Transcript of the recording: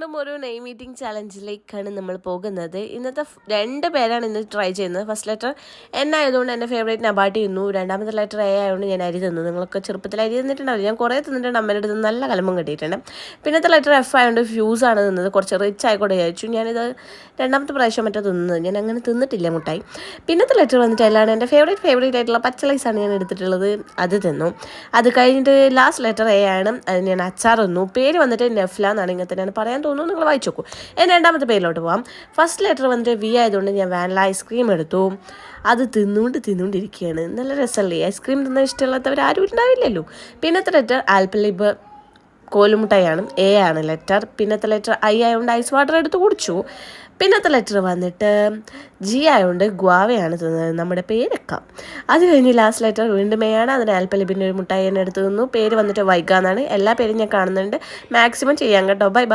വീണ്ടും ഒരു name meeting ചലഞ്ചിലേക്കാണ് നമ്മൾ പോകുന്നത്. ഇന്നത്തെ രണ്ട് പേരാണ് ഇന്ന് ട്രൈ ചെയ്യുന്നത്. ഫസ്റ്റ് ലെറ്റർ എൻ ആയതുകൊണ്ട് എൻ്റെ ഫേവറേറ്റ് നബാട്ടി തിന്നു. രണ്ടാമത്തെ ലെറ്റർ എ ആയതുകൊണ്ട് ഞാൻ അരി തിന്നു. നിങ്ങളൊക്കെ ചെറുപ്പത്തിൽ അരി തിന്നിട്ടുണ്ടാവില്ല. ഞാൻ കുറേ തിന്നിട്ടുണ്ട്. അമ്മയുടെ അടുത്ത് നല്ല കലമ്പം കിട്ടിയിട്ടുണ്ട്. പിന്നത്തെ ലെറ്റർ എഫ് ആയതുകൊണ്ട് ഫ്യൂസാണ് തിന്നത്. കുറച്ച് റിച്ച് ആയിക്കോട്ടെ വിചാരിച്ചു. ഞാനിത് രണ്ടാമത്തെ പ്രാവശ്യം മറ്റേ തിന്നത്. ഞാൻ അങ്ങനെ തിന്നിട്ടില്ല മുട്ടായി. പിന്നത്തെ ലെറ്റർ വന്നിട്ട് എല്ലാം എൻ്റെ ഫേവറേറ്റ് ആയിട്ടുള്ള പച്ചലൈസാണ് ഞാൻ എടുത്തിട്ടുള്ളത്. അത് തിന്നു. അത് കഴിഞ്ഞിട്ട് ലാസ്റ്റ് ലെറ്റർ എ ആണ്. അത് ഞാൻ അച്ചാർ തിന്നു. പേര് വന്നിട്ട് നെഫ്ല എന്നാണ്. ഇങ്ങനെ തന്നെയാണ് പറയാൻ തോന്നുന്നു. നിങ്ങൾ വായിച്ചു നോക്കൂ. എൻ്റെ രണ്ടാമത്തെ പേരിലോട്ട് പോകാം. ഫസ്റ്റ് ലെറ്റർ വന്നിട്ട് വി ആയതുകൊണ്ട് ഞാൻ വാനില ഐസ്ക്രീം എടുത്തു. അത് തിന്നുകൊണ്ടിരിക്കുകയാണ്. നല്ല രസമല്ലേ? ഐസ്ക്രീം തിന്നാൻ ഇഷ്ടമില്ലാത്തവർ ആരും ഉണ്ടാവില്ലല്ലോ. പിന്നത്തെ ലെറ്റർ ആൽപ്പലിബ് കോലുമുട്ടായാണ്. എ ആണ് ലെറ്റർ. പിന്നത്തെ ലെറ്റർ ഐ ആയതുകൊണ്ട് ഐസ് വാട്ടർ എടുത്ത് കുടിച്ചു. പിന്നത്തെ ലെറ്റർ വന്നിട്ട് ജി ആയതുകൊണ്ട് ഗ്വാവയാണ് തിന്നത്. നമ്മുടെ പേരൊക്കെ. അത് കഴിഞ്ഞ് ലാസ്റ്റ് ലെറ്റർ വീണ്ടും എ ആണ്. അതിന് ആൽപ്പലിബിൻ്റെ ഒരു മുട്ടായി തന്നെ എടുത്ത് തിന്നു. പേര് വന്നിട്ട് വൈഗ എന്നാണ്. എല്ലാ പേരും ഞാൻ കാണുന്നുണ്ട്. മാക്സിമം ചെയ്യാം കേട്ടോ. ബൈ.